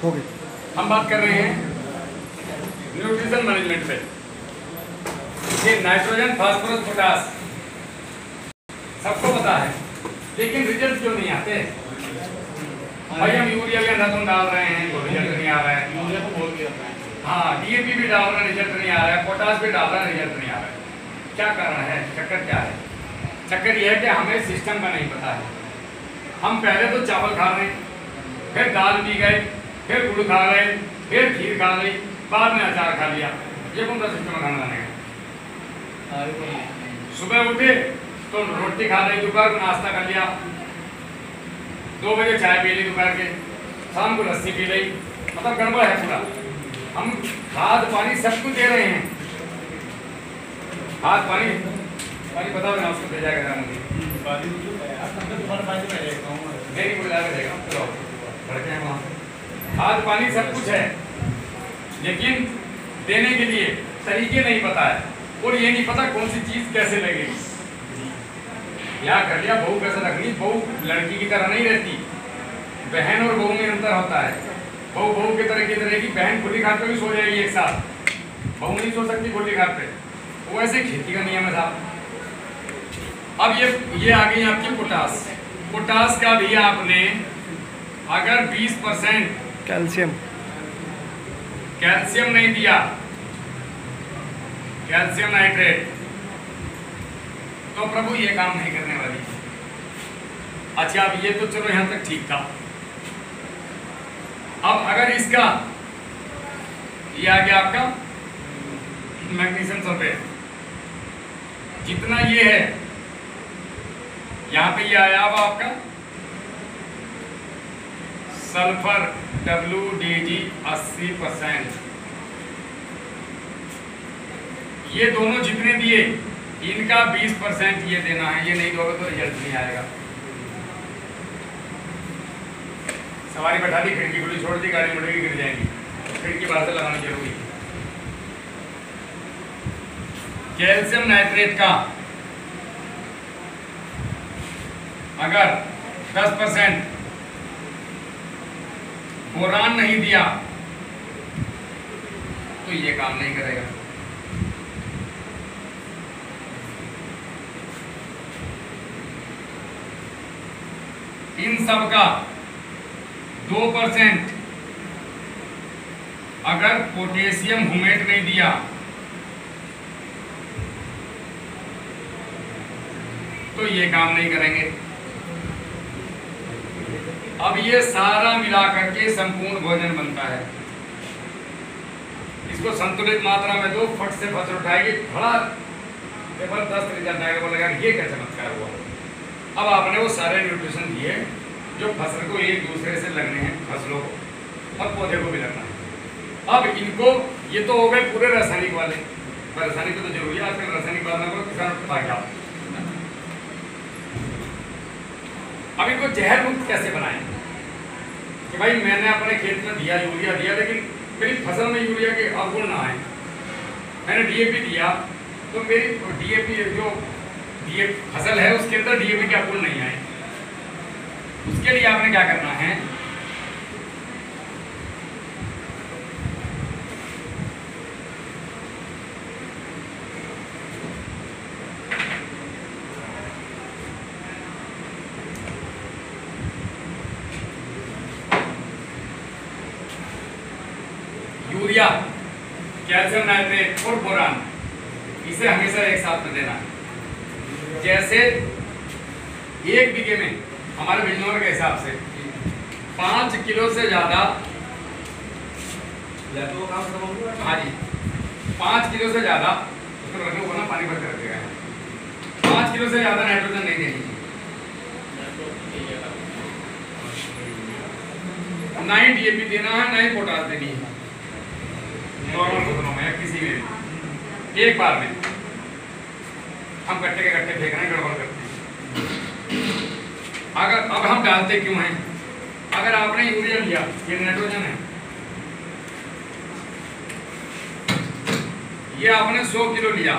हो गए। हम बात कर रहे हैं न्यूट्रिशन मैनेजमेंट पे। ये नाइट्रोजन, फास्फोरस, पोटास सबको पता है, लेकिन रिजल्ट क्यों नहीं आते? भाई हम यूरिया भी अंधाधुंध डाल रहे हैं तो रिजल्ट नहीं आ रहा है। यूरिया तो बोल दिया हाँ, डीएपी भी डाल रहे हैं, रिजल्ट नहीं आ रहा है। पोटास भी डाल रहे हैं, रिजल्ट नहीं आ रहा है। क्या कारण है? चक्कर क्या है? चक्कर यह है कि हमें सिस्टम का नहीं पता है। हम पहले तो चावल खा रहे हैं, फिर दाल पी गए, फिर गुड़ खा रहे, फिर खीर खा गई, बाद में अचार खा लिया। ये कौन सा सिस्टम खाना खाने का? सुबह उठे तो रोटी खा रही, दोपहर को नाश्ता कर लिया, 2 बजे चाय पी ली दोपहर के, शाम को लस्सी पी ली। मतलब गड़बड़ है पूरा। हम खाद पानी सब कुछ दे रहे हैं। खाद पानी बताओ ना, उसको भेजा गया मुझे मेरी कोई लागे देगा, चलो लड़के हैं वहाँ। खाद पानी सब कुछ है, लेकिन देने के लिए तरीके नहीं पता है, और ये नहीं पता कौन सी चीज कैसे लगेगी। क्या कर लिया, बहू कैसे रखनी। बहू लड़की की तरह नहीं रहती, बहन और बहू में अंतर होता है। बहू बहू की तरह रहेगी, बहन खुली खाट पे भी सो जाएगी एक साथ, बहू नहीं सो सकती खुली खाट पे। वो ऐसे खेती का नियम है साहब। अब ये आ गई आपकी पोटास। पोटास का भी आपने अगर 20% कैल्शियम नहीं दिया, कैल्शियम नाइट्रेट, तो प्रभु ये काम नहीं करने वाली। अच्छा, अब ये तो चलो यहां तक ठीक था। अब अगर इसका ये आ गया आपका मैग्नीशियम सल्फेट, जितना ये है यहां पे ये आया अब आपका सल्फर WDG 80%। ये दोनों जितने दिए, इनका 20% ये देना है। ये नहीं दोगे तो रिजल्ट नहीं आएगा। सवारी बैठा दी, खिड़की खुली छोड़ दी, गाड़ी मुड़ेगी, गिर जाएंगी। खिड़की बाहर से लगाना जरूरी है। कैल्शियम नाइट्रेट का अगर 10% बोरान नहीं दिया तो ये काम नहीं करेगा। इन सब का 2% अगर पोटेशियम हुमेट नहीं दिया तो ये काम नहीं करेंगे। अब ये सारा मिला करके संपूर्ण भोजन बनता है। इसको संतुलित मात्रा में दो, फट से फसल उठाएगी, बड़ा जबरदस्त रिजल्ट आएगा। बोलेगा ये क्या चमत्कार हुआ। अब आपने वो सारे न्यूट्रिशन दिए जो फसल को एक दूसरे से लगने हैं, फसलों को और पौधे को भी लगना है। अब इनको ये तो हो गए पूरे रासायनिक वाले। रासायनिक तो जरूरी है, आजकल रासायनिक बात ना करो, किसान भाग जाओ। अब इनको जहर मुक्त कैसे बनाएं कि भाई मैंने अपने खेत में दिया, यूरिया दिया, लेकिन मेरी फसल में यूरिया के अवगुण ना आए। मैंने डीएपी दिया तो मेरी डीएपी जो फसल है उसके अंदर डीएपी के अवगुण नहीं आए। उसके लिए आपने क्या करना है, यूरिया, कैल्शियम नाइट्रेट और बोरान, इसे हमेशा एक साथ में देना है। जैसे 1 बीघे में हमारे बिजनौर के हिसाब से 5 किलो से ज्यादा, हाँ जी 5 किलो से ज्यादा, उसको रखने को ना पानी भर कर रखेगा, 5 किलो से ज्यादा नाइट्रोजन नहीं देनी चाहिए। ना ही डीएपी देना है, ना ही पोटास देनी है। नॉर्मल फसलों में किसी में भी एक बार में हम कट्टे के कट्टे फेंक रहे हैं, गड़बड़ करते हैं। अगर अब हम डालते क्यों हैं? अगर आपने यूरिया लिया, ये नाइट्रोजन है, ये आपने 100 किलो लिया,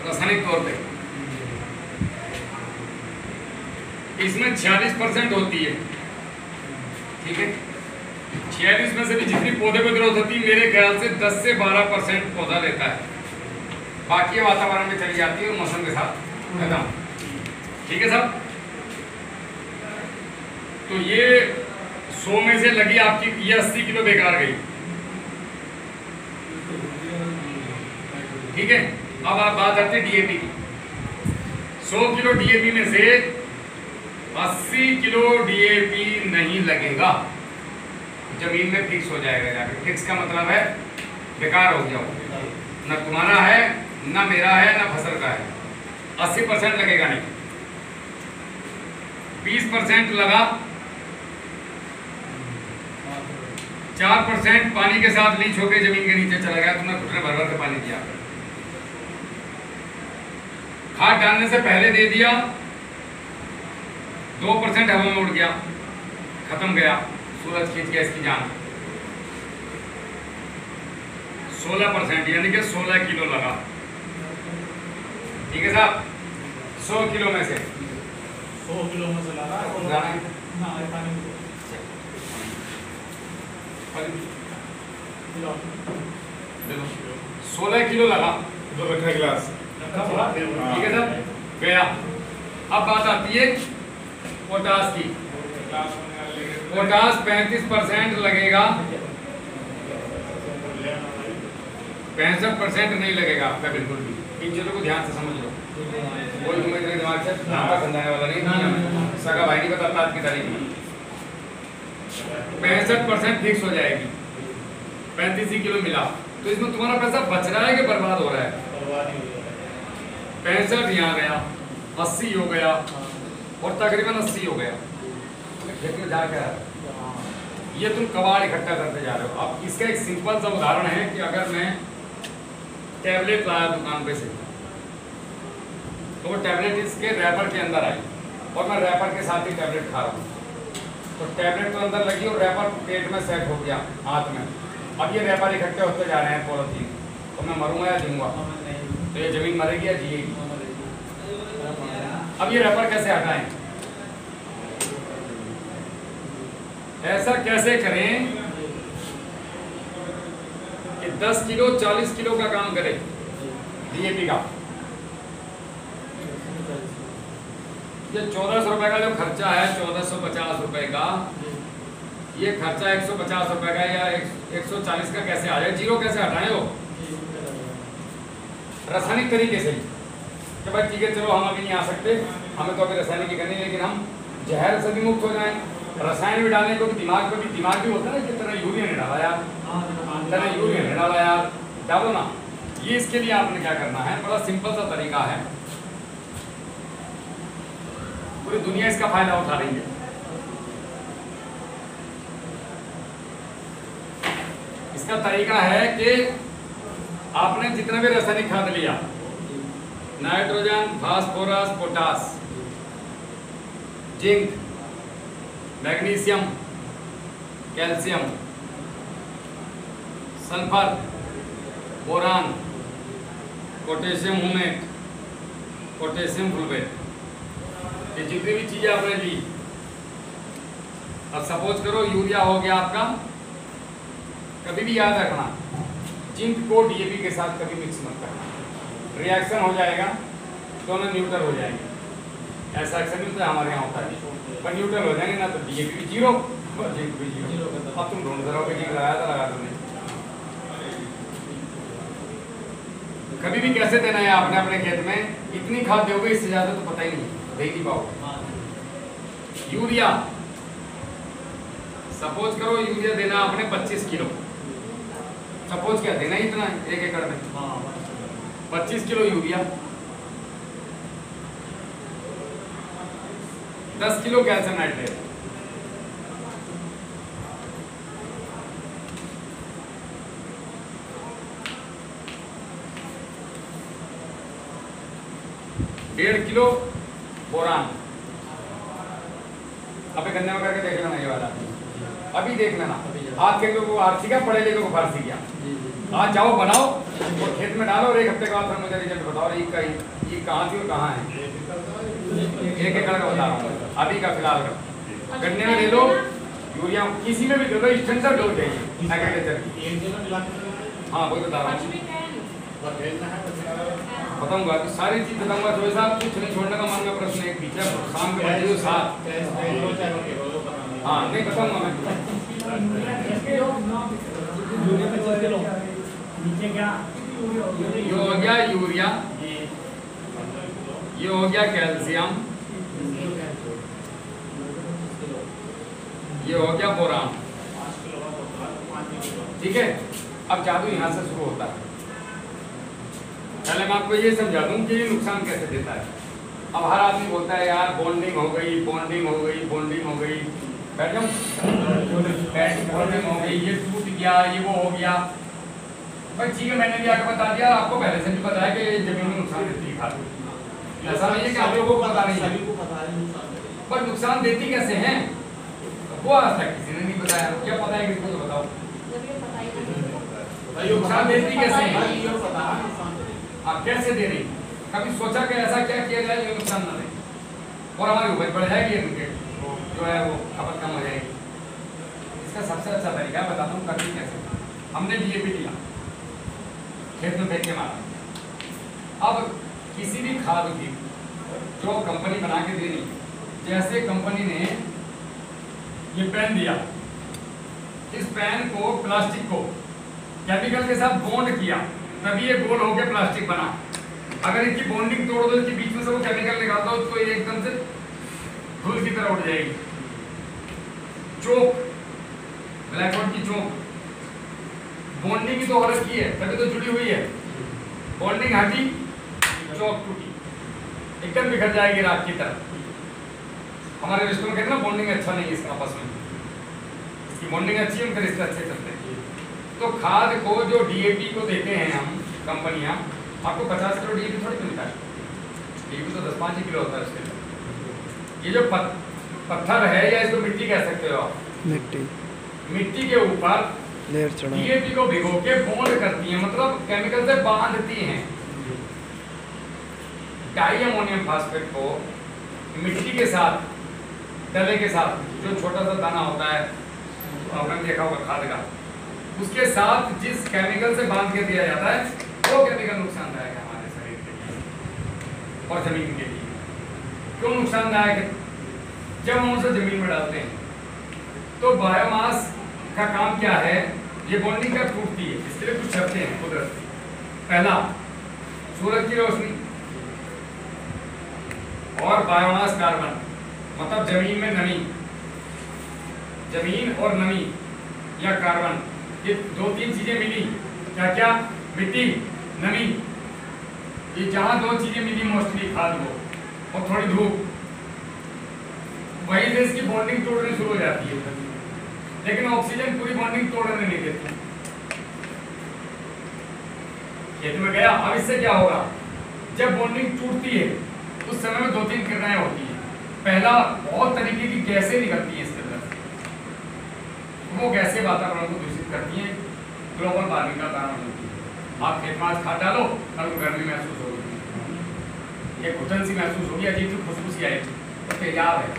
रासायनिक तौर पे इसमें 46% होती है, ठीक है। 46 में से भी जितनी पौधे को जरूरत होती है मेरे ख्याल से 10 से 12% पौधा लेता है, बाकी वातावरण में चली जाती है और मौसम के साथ खत्म, ठीक है साहब। तो ये 100 में से लगी आपकी, ये 80 किलो बेकार गई, ठीक है। अब आप बात करते हैं डीएपी की। 100 किलो डीएपी में से 80 किलो डीएपी नहीं लगेगा, जमीन में फिक्स हो जाएगा जाकर। फिक्स का मतलब है बेकार हो गया, न तुम्हारा है न मेरा है न फसल का है। 80% लगेगा नहीं, 20% लगा, 4% पानी के साथ लीच होकर जमीन के नीचे चला गया, तुमने घुटने भर भर के पानी दिया, खाद डालने से पहले दे दिया, 2% हवा में उड़ गया, खत्म गया, सूरज खींच गया इसकी जान। 16% यानी कि 16 किलो लगा, ठीक है साहब। 100 किलो में से 100 किलो में से लगा ना, पानी 16 किलो लगा, दो रखा गिलास, ठीक है सर, गया। अब बात आती है पोटास की। पोटास 35% लगेगा, 65% नहीं लगेगा आपका बिल्कुल भी। इन चीजों को ध्यान से समझ लो, कोई तुम्हें दिमाग से समझाने वाला नहीं, सगा भाई नहीं बताता आज की तारीख में। 65% फिक्स हो जाएगी, 35 किलो मिला, तो इसमें तुम्हारा पैसा बच रहा है कि बर्बाद हो रहा है? 65 यहाँ गया, 80 हो गया और तकरीबन 80 हो गया, खेत में जा क्या है, ये तुम कबाड़ इकट्ठा करते जा रहे हो। अब इसका एक सिंपल सा उदाहरण है कि अगर मैं टैबलेट लाया दुकान पे से, तो वो टैबलेट इसके रैपर के अंदर आई और मैं रैपर के साथ ही टैबलेट खा रहा हूँ, तो टैबलेट तो अंदर लगी और रैपर पेट में सेट हो गया हाथ में। अब ये रैपर इकट्ठे होते जा रहे हैं पॉलिथीन, तो मैं मरूंगा या जीऊंगा? तो ये जमीन मरेगी या जिएगी? अब ये रैपर कैसे हटाएं? ऐसा कैसे करें कि 10 किलो 40 किलो का काम करे डीएपी का। ये 1400 रुपए का जो खर्चा है, 1450 रुपए का, ये खर्चा 150 रुपए का या 140 का कैसे आ जाए? जीरो कैसे हटाए हो? रासायनिक तरीके से कि भाई ठीक है चलो हम अभी नहीं आ सकते, हमें तो अभी रासायनिक की करनी, लेकिन हम जहर से भी मुक्त हो जाएं। रसायन भी डालने को भी दिमाग भी होता है ना, कि तरह यूरिया नहीं डाला यार, तरह यूरिया नहीं डाला यार, डालो ना। ये इसके लिए आपने क्या करना है, बड़ा सिंपल सा तरीका है, पूरी दुनिया इसका फायदा उठा रही है। इसका तरीका है कि आपने जितना भी रासायनिक खाद लिया, nitrogen, phosphorus, potash, zinc, magnesium, calcium, sulphur, boron, potassium humate, potassium fulvate, ये जितनी भी चीजें आपने ली, अब सपोज करो यूरिया हो गया आपका, कभी भी याद रखना जिंक को डीएपी के साथ कभी मिक्स मत करना, रिएक्शन हो जाएगा, दोनों न्यूट्रल हो जाएंगे। ऐसा एक्शन भी तो हमारे यहाँ होता है, पर न्यूट्रल हो जाएंगे ना, तो डीएपी भी जीरो और जिंक भी जीरो। अब तुम ढूंढ रहोगे जिंक लगाया था, लगा दो नहीं। कभी भी कैसे देना है आपने अपने खेत में, इतनी खाद दोगे, इससे ज्यादा तो पता ही नहीं, दे नहीं पाओगे। यूरिया सपोज करो यूरिया देना आपने 25 किलो, सपोज क्या देना ही इतना है 1 एकड़ में, 25 kilo urea, 10 kilo calcium nitrate, डेढ़ किलो बोरान। अबे गन्ने में करके देख लेना ये वाला, अभी देख लेना। आज के लोगों को आरसी का, पढ़े लिखे को फारसी क्या, आज जाओ बनाओ और खेत में डालो और 1 हफ्ते के बाद फिर मुझे रिजल्ट बताओ, ये कहाँ थी और कहाँ है। 1 एकड़ का बता रहा हूँ। अभी का फिलहाल का गन्ने में ले लो, यूरिया किसी में भी दे दो, स्टैंडर्ड डोज चाहिए एग्रीकल्चर की। हाँ वही बता रहा हूँ, बताऊंगा कि सारी चीज बताऊंगा। तो साहब कुछ नहीं छोड़ने का मन में प्रश्न है, पीछे शाम के बजे 7। हाँ नहीं बताऊंगा मैं। ये हो गया यूरिया, ये हो गया कैल्शियम, ये हो गया बोरान। ठीक है, अब जादू यहाँ से शुरू होता है। पहले मैं आपको ये समझा दूं कि ये नुकसान कैसे देता है। अब हर आदमी बोलता है यार बॉन्डिंग हो गई, बॉन्डिंग हो गई, बॉन्डिंग हो गई, बैठ जाऊं, बॉन्डिंग हो गई, ये टूट गया, ये वो हो गया। भाई ठीक है, मैंने भी आके बता दिया, आपको पहले से भी पता है कि जमीन में नुकसान देती है खाद। ऐसा नहीं है कि आप लोगों को पता नहीं है, पर नुकसान देती कैसे हैं वो आज तक किसी ने नहीं बताया। क्या पता है किसको, तो बताओ नुकसान देती कैसे है, आप कैसे दे रही, कभी सोचा कि ऐसा क्या किया जाए जो नुकसान ना दे और हमारी उपज बढ़ जाएगी, जो है वो खपत कम हो जाएगी। इसका सबसे अच्छा तरीका बताता हूँ करनी कैसे। हमने डीएपी दिया, खेत में फेंक के मारा। अब किसी भी खाद की जो कंपनी बना के दे रही, जैसे कंपनी ने ये पेन दिया, इस पेन को प्लास्टिक को केमिकल के साथ बॉन्ड किया, तभी ये गोल होकर प्लास्टिक बना। अगर इसकी बॉन्डिंग तोड़ दो, इसके बीच में से वो केमिकल निकाल दो, तो ये एकदम से धूल की तरह उड़ जाएगी। चोक, ब्लैकबोर्ड की चोक, बॉन्डिंग की तो हो रखी है, तभी तो जुड़ी हुई है। बॉन्डिंग हटी, चोक टूटी, एकदम बिखर जाएगी रात की तरह। हमारे रिश्तों में कहते हैं ना बॉन्डिंग अच्छा नहीं है इसका आपस में, इसकी बॉन्डिंग अच्छी है, उनके रिश्ते अच्छे चलते हैं। तो खाद को जो डीएपी को देते हैं हम कंपनियां, आपको 50 किलो डीएपी थोड़ी मिलता है, डीएपी तो 10-5 किलो होता है उसके अंदर। ये जो पत्थर है या इसको मिट्टी कह सकते हो आप, मिट्टी के ऊपर डीएपी को भिगो के बॉन्ड करती है, मतलब केमिकल से बांधती हैं। डाई अमोनियम फास्फेट को मिट्टी के साथ, तले के साथ, जो छोटा सा दाना होता है आपने देखा होगा खाद का, उसके साथ जिस केमिकल से बांध के दिया जाता है, वो केमिकल नुकसानदायक है हमारे शरीर के लिए और जमीन के लिए। क्यों नुकसानदायक है? जब हम उसे जमीन में डालते हैं तो बायोमास का काम क्या है, ये बॉन्डिंग का टूटती है। इसके लिए कुछ शर्तें हैं कुदरत। पहला, सूरज की रोशनी और बायोमास कार्बन, मतलब जमीन में नमी, जमीन और नमी या कार्बन, ये 2-3 चीजें मिली। क्या क्या? मिट्टी, नमी, ये जहां 2 चीजें मिली मोस्टली खाद को, और थोड़ी धूप, वहीं से इसकी बॉन्डिंग तोड़नी शुरू हो जाती है। लेकिन ऑक्सीजन पूरी बॉन्डिंग तोड़ने नहीं देती। खेत में गया, अब इससे क्या होगा? जब बॉन्डिंग टूटती है उस समय में 2-3 क्रियाएं होती हैं। पहला, बहुत तरीके की गैसें निकलती हैं इसके अंदर, वो गैसें वातावरण को दूषित करती हैं, ग्लोबल वार्मिंग का कारण होती है। आप खेत में आज खाद डालो, कल को गर्मी महसूस होगी, ये घुटन सी महसूस होगी, अजीब सी खुशबू सी आएगी, तो तेजाब है,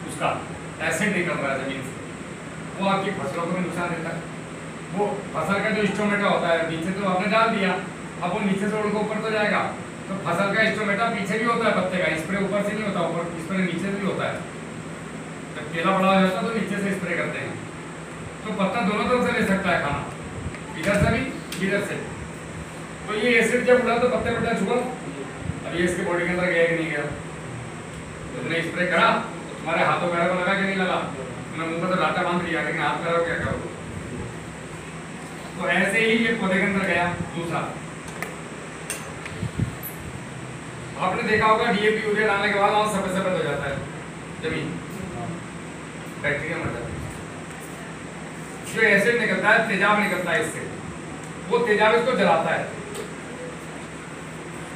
उसका एसिड निकल रहा है जमीन से, वो आपकी फसलों को भी नुकसान देता है। वो फसल का जो स्टोमेटा होता है, नीचे तो आपने डाल दिया, अब वो नीचे से उड़ के ऊपर तो जाएगा, तो फसल का स्टोमेटा पीछे भी होता है पत्ते का, स्प्रे ऊपर से नहीं होता, ऊपर स्प्रे नीचे से भी होता है। जब केला बड़ा हो जाता है तो नीचे से स्प्रे करते हैं, तो पत्ता दोनों तरफ से ले सकता है खाना, इधर से भी इधर से। तो ये एसिड जब उड़ा तो पत्ते पत्ता छुआ, अब ये इसके बॉडी के अंदर गया कि नहीं गया? तुमने स्प्रे करा तो तुम्हारे हाथों पैरों को लगा कि नहीं लगा? तुमने मुंह पर तो लाटा बांध लिया, लेकिन हाथ पैरों क्या करो? तो ऐसे ही ये पौधे के अंदर गया। दूसरा, आपने देखा होगा डीएपी यूरिया डालने के बाद वहां सफेद सफेद हो जाता है जमीन, बैक्टीरिया मर जाता है। जो एसिड निकलता है, तेजाब निकलता है इससे, वो तेजाब इसको जलाता है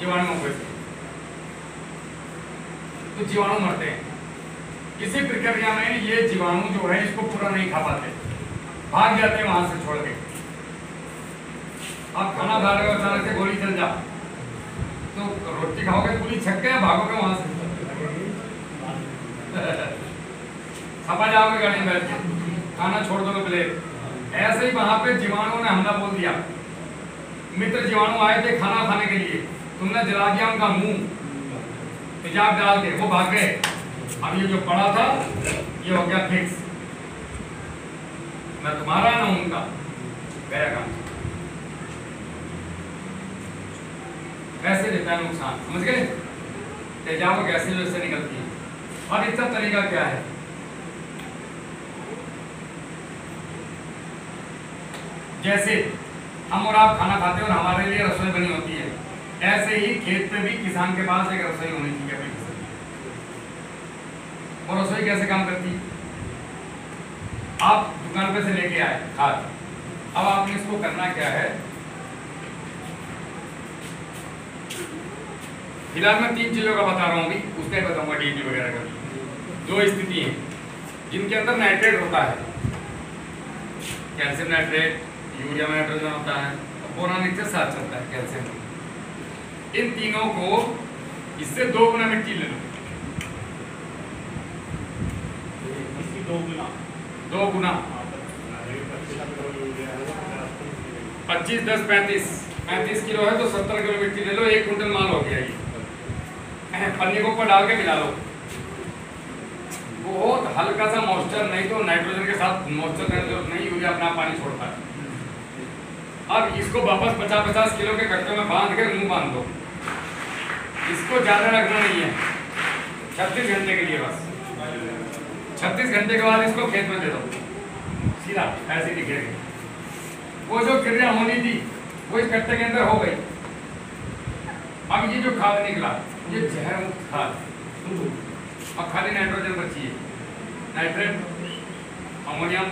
जीवाणुओं को, तो जीवाणु मरते हैं। इसी प्रक्रिया में ये जीवाणु जो है इसको पूरा नहीं खा पाते, भाग जाते हैं वहां से छोड़ के। आप खाना खा रहे हो, अचानक से गोली चल जा, तो रोटी खाओगे, पूरी छक्के भागोगे वहां से, सपा जाओगे गाड़ी में बैठ के, खाना छोड़ दोगे प्लेट। ऐसे ही वहां पे जीवाणुओं ने हमला बोल दिया। मित्र जीवाणु आए थे खाना खाने के लिए, तुमने जला दिया उनका मुंह तेजाब डाल के, वो भाग गए। अब ये जो पड़ा था ये हो गया फिक्स, ना तुम्हारा ना उनका, गया काम। कैसे देता है नुकसान, समझ गए? तेजाब गैसें जो इससे निकलती है। अब इसका तरीका क्या है? जैसे हम और आप खाना खाते हैं और हमारे लिए रसोई बनी होती है, ऐसे ही खेत पे भी किसान के पास एक रसोई होनी चाहिए अपनी फसल की। और रसोई कैसे काम करती है? आप दुकान पे से लेके आए खाद, अब आपने इसको करना क्या है? फिलहाल मैं 3 चीजों का बता रहा हूँ, अभी उसके बताऊंगा डीएपी वगैरह का। 2 स्थिति है जिनके अंदर नाइट्रेट होता है, कैल्शियम नाइट्रेट, यूरिया में नाइट्रोजन होता है, और बोरान के साथ चलता है कैल्शियम। इन तीनों को इससे 2 गुना मिट्टी ले लो, 2 गुना 25, 10, 35 किलो है तो 70 किलो मिट्टी ले लो, 1 कुंटल माल हो गया। ये पन्नी को ऊपर डाल के मिला लो, बहुत हल्का सा मॉइस्चर, नहीं तो नाइट्रोजन के साथ मॉइस्चर देने की जरूरत नहीं, यूरिया अपना पानी छोड़ता है। अब इसको वापस 50-50 किलो के कट्टों में बांध के मुंह बांध दो। इसको ज्यादा रखना नहीं है, 36 घंटे के लिए बस। 36 घंटे के बाद इसको खेत में दे दो, सीधा ऐसे दिखेगी। वो जो क्रिया होनी थी वो इस कट्टे के अंदर हो गई। अब ये जो खाद निकला, ये जहर मुक्त खाद, अब खाली नाइट्रोजन बची है। नाइट्रेट, अमोनियम,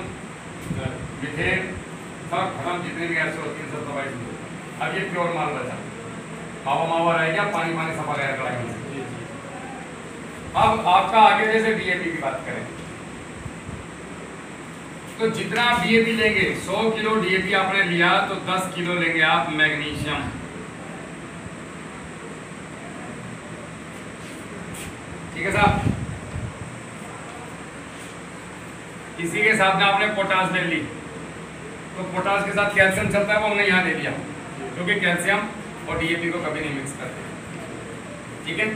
मीथेन सब खत्म, जितने भी गैस होती हैं सब दवाई। अब ये प्योर माल बचा, मावा मावा रह गया, पानी पानी सफा गया कढ़ाई में। अब आपका आगे जैसे डीएपी की बात करें तो जितना आप डीएपी लेंगे, 100 किलो डीएपी आपने लिया तो 10 किलो लेंगे आप मैग्नीशियम। ठीक है साहब? इसी के साथ में आपने पोटास ले ली, तो पोटास के साथ कैल्शियम चलता है, वो हमने यहाँ ले लिया, क्योंकि कैल्शियम और डीएपी को कभी नहीं मिक्स करते। ठीक है?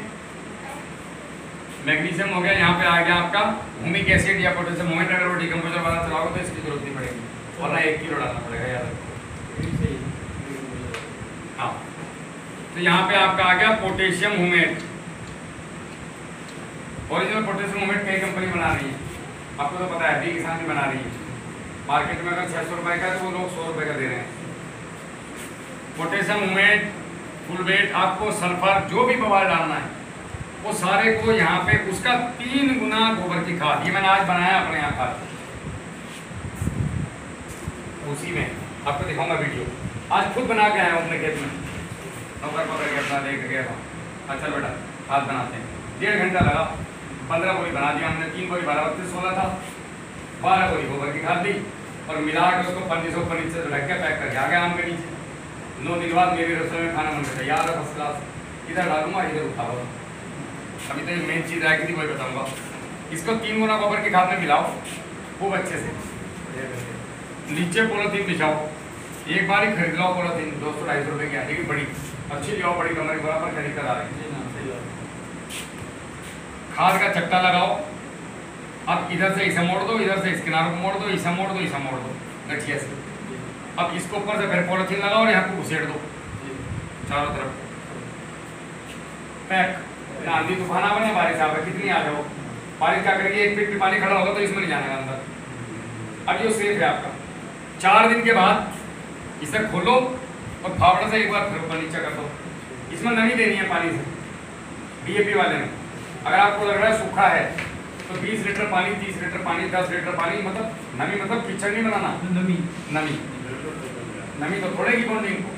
मैग्नीशियम हो गया, यहाँ पे आ गया आपका ह्यूमिक एसिड या पोटेशियम मोमेंट। अगर वो डिकम्पोजर वाला चलाओगे तो इसकी जरूरत नहीं पड़ेगी, वरना 1 किलो डालना पड़ेगा, याद रखो। हाँ, तो यहाँ पे आपका आ गया potassium humate. Original potassium humate कई कंपनी बना रही है, आपको तो पता है, बी किसान भी बना रही है। मार्केट में अगर 600 रुपए का है तो वो लोग 100 रुपए का दे रहे हैं। पोटेशियम ह्यूमेट, फुलवेट, आपको सल्फर, जो भी बवाल डालना है वो सारे को यहाँ पे उसका 3 गुना गोबर की खाद, ये मैंने आज बनाया अपने यहाँ खाद, उसी में आपको दिखाऊंगा वीडियो। आज खुद बना के आया हूँ अपने खेत में, नौकर पकड़ के अपना देख गया था। अच्छा बेटा खाद बनाते हैं, 1.5 घंटा लगा, 15 बोरी बना दिया हमने। 3 बोरी 12, 32, 16 था, 12 बोरी गोबर की खाद दी और मिला के उसको पन्नी से ऊपर नीचे ढक के पैक करके आ गया आम के नीचे। 9 दिन बाद मेरी रसोई में खाना बनकर तैयार है, फर्स्ट क्लास। इधर डालूंगा, इधर उठाओ। अभी तो मेन चीज़ रह गई थी, वही बताऊंगा। इसको 3 गुना गोबर की खाद में मिलाओ खूब अच्छे से, नीचे पॉलीथीन बिछाओ, एक बार ही खरीद लो पॉलीथीन, 200-250 रुपये की आती है, बड़ी अच्छी लियाओ, बड़ी कमरे बराबर खरीद कर आ रही है। खाद का चट्टा लगाओ, अब इधर से इसे मोड़ दो, इधर से इस किनारों को मोड़ दो, इसे मोड़ दो, इसे मोड़ दो गठिया से। अब इसको ऊपर से फिर पॉलीथीन लगाओ और यहाँ को घुसेड़ दो चारों तरफ, पैक। आंधी तूफान आ बने, बारिश आ गई, कितनी आ जाओ, बारिश क्या करेगी, 1 फीट पानी खड़ा होगा तो इसमें नहीं जाने का अंदर। अब ये सेफ है आपका। 4 दिन के बाद इसे खोलो और फावड़ा से एक बार फिर ऊपर नीचे कर दो। इसमें नमी देनी है पानी से, डीएपी वाले में। अगर आपको लग रहा है सूखा है तो 20 लीटर पानी, 30 लीटर पानी, 10 लीटर पानी, मतलब नमी मतलब कीचड़ नहीं बनाना, नमी नमी नमी तो छोड़ेगी बॉन्डिंग को।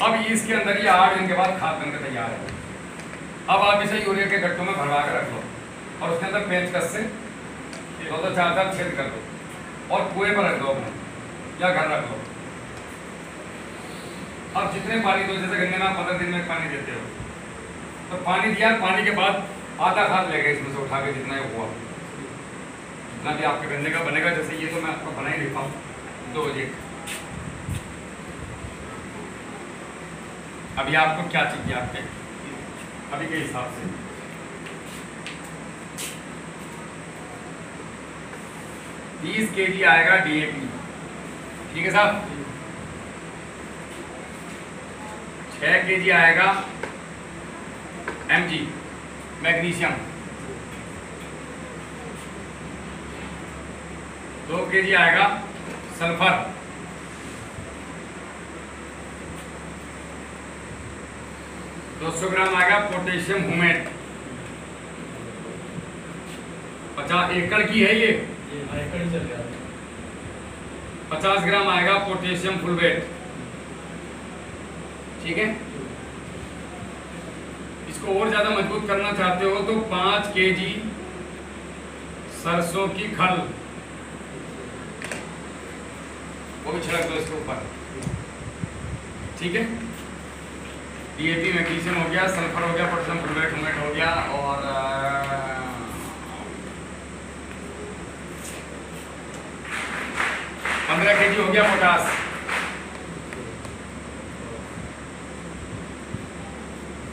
अब इसके अंदर ये 8 दिन के बाद खाद बनकर तैयार है। अब आप इसे यूरिया के गट्टों में भरवा कर रख लो और उसके अंदर पेंचकस से 2-4 छेद कर दो और कुएं पर रख दो अपने या घर रख लो। अब जितने पानी दो, जैसे गन्ने में आप 15 दिन में पानी देते हो, तो पानी दिया, पानी के बाद आधा खाद लेगा इसमें से उठा के, जितना ही हुआ जितना भी आपके गन्ने का बनेगा। जैसे ये तो मैं आपको बना ही देता हूँ 2 यूनिट। अभी आपको क्या चाहिए आपके अभी के हिसाब से? 30 kg आएगा DAP, ठीक है साहब। 6 kg आएगा MG मैग्नीशियम, 2 kg आएगा सल्फर, 200 ग्राम आएगा पोटेशियम हुमेट। 50 एकड़ की है ये, एकड़ ही चल गया। 50 ग्राम आएगा पोटेशियम फुलवेट, ठीक है। इसको और ज्यादा मजबूत करना चाहते हो तो 5 kg सरसों की खल, वो भी छिड़क दो इसके ऊपर, ठीक है। DAP मैग्नीशियम हो गया, सल्फर हो गया, पोटेशियम फुलवेट हुमेट हो गया, और 15 kg हो गया पोटास।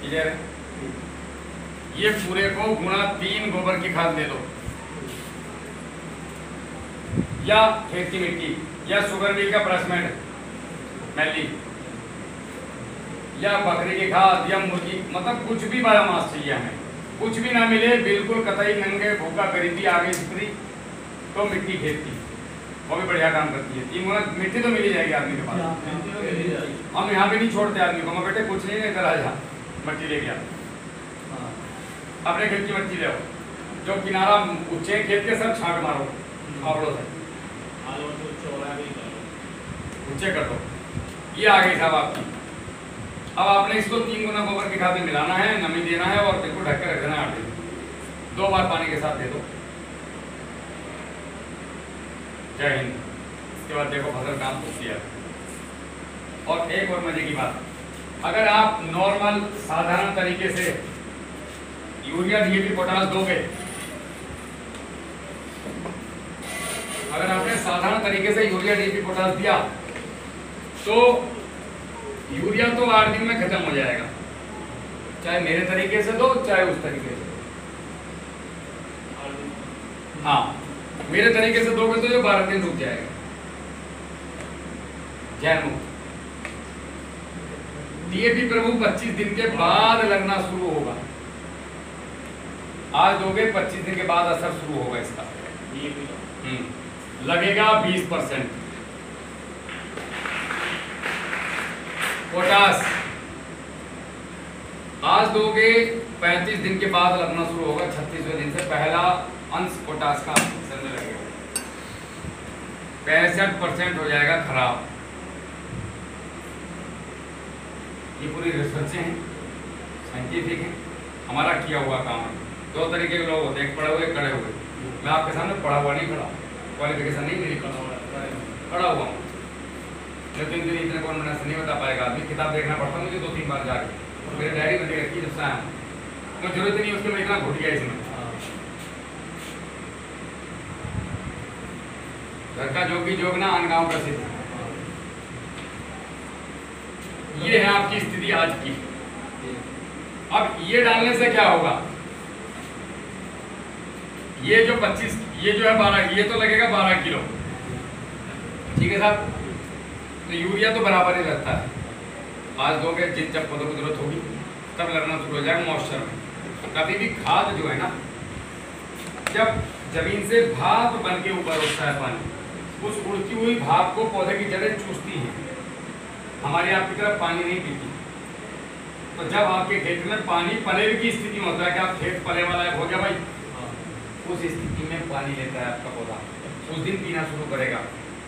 क्लियर है? ये पूरे को गुणा 3 गोबर की खाद दे दो, या खेत की मिट्टी, या सुगर मिल का प्रसमेंट मैली, या बकरी की खाद, या मुर्गी, मतलब कुछ भी बायोमास चाहिए हमें। कुछ भी ना मिले, बिल्कुल कतई नंगे, भूखा गरीबी आ गई जितनी, तो मिट्टी खेत की वो भी बढ़िया काम करती है। 3 गुना मिट्टी तो मिल ही जाएगी आदमी के पास। हम यहाँ पे नहीं छोड़ते आदमी को, मैं बेटे कुछ नहीं, इधर आ जा, मिट्टी ले गया, अपने खेत की मिट्टी ले आओ, जो किनारा ऊंचे खेत के सब छांट मारो फावड़ों से, ऊंचे कर दो। ये आ गई साहब आपकी। अब आपने इसको 3 गुना गोबर की खाद में मिलाना है, नमी देना है, और बिल्कुल ढक कर रख देना है 8 दिन। 2 बार पानी के साथ दे दो। जय हिंद। इसके बाद देखो फसल काम होती है। और एक और मजे की बात, अगर आप नॉर्मल साधारण तरीके से यूरिया DAP पोटास दोगे, अगर आपने साधारण तरीके से यूरिया DAP पोटास दिया तो यूरिया तो 8 दिन में खत्म हो जाएगा, चाहे मेरे तरीके से दो चाहे उस तरीके से। हाँ, मेरे तरीके से दोगे तो ये 12 दिन रुक जाएगा। जैन मुक्त DAP प्रभु 25 दिन के बाद लगना शुरू होगा। आज दोगे 25 दिन के बाद असर शुरू होगा इसका। लगेगा 20%। पोटास आज दोगे 35 दिन के बाद लगना शुरू होगा। 36वें दिन से पहला अंश पोटास का चलने लगेगा। 65% हो जाएगा खराब। ये पूरी रिसर्च हैं, साइंटिफिक है, हमारा किया हुआ काम है। 2 तरीके के लोग होते हैं, एक पढ़े हुए, खड़े हुए। मैं आपके सामने पढ़ा हुआ नहीं खड़ा, क्वालिफिकेशन नहीं मेरी, पढ़ा हुआ हूँ, लेकिन इतने कॉन्फिडेंस नहीं बता पाएगा आदमी। किताब देखना पड़ता मुझे 2-3 बार जाके, और मेरे डायरी बनी रखी जब से आया हूँ, तो जरूरत नहीं उसके, मैं इतना घुट गया इसमें। घर का जोगी जोगना अनगांव का सिद्ध। ये है आपकी स्थिति आज की। अब ये डालने से क्या होगा, ये जो 25, ये जो है 12, ये तो लगेगा 12 किलो, ठीक है साहब। तो यूरिया तो बराबर ही लगता है। आज दोगे, जिन जब पौधों को जरूरत होगी तब लगना शुरू हो जाएगा मॉइस्चर में। कभी भी खाद जो है ना, जब जमीन से भाप बन के ऊपर उठता है पानी, उस उड़ती हुई भाप को पौधे की जड़ें चूसती हैं। हमारी आपकी तरफ पानी नहीं पीती। तो जब आपके खेत में पानी पले की स्थिति में होता है कि आप खेत पले वाला हो गया भाई, उस स्थिति में पानी लेता है आपका पौधा, उस दिन पीना शुरू करेगा।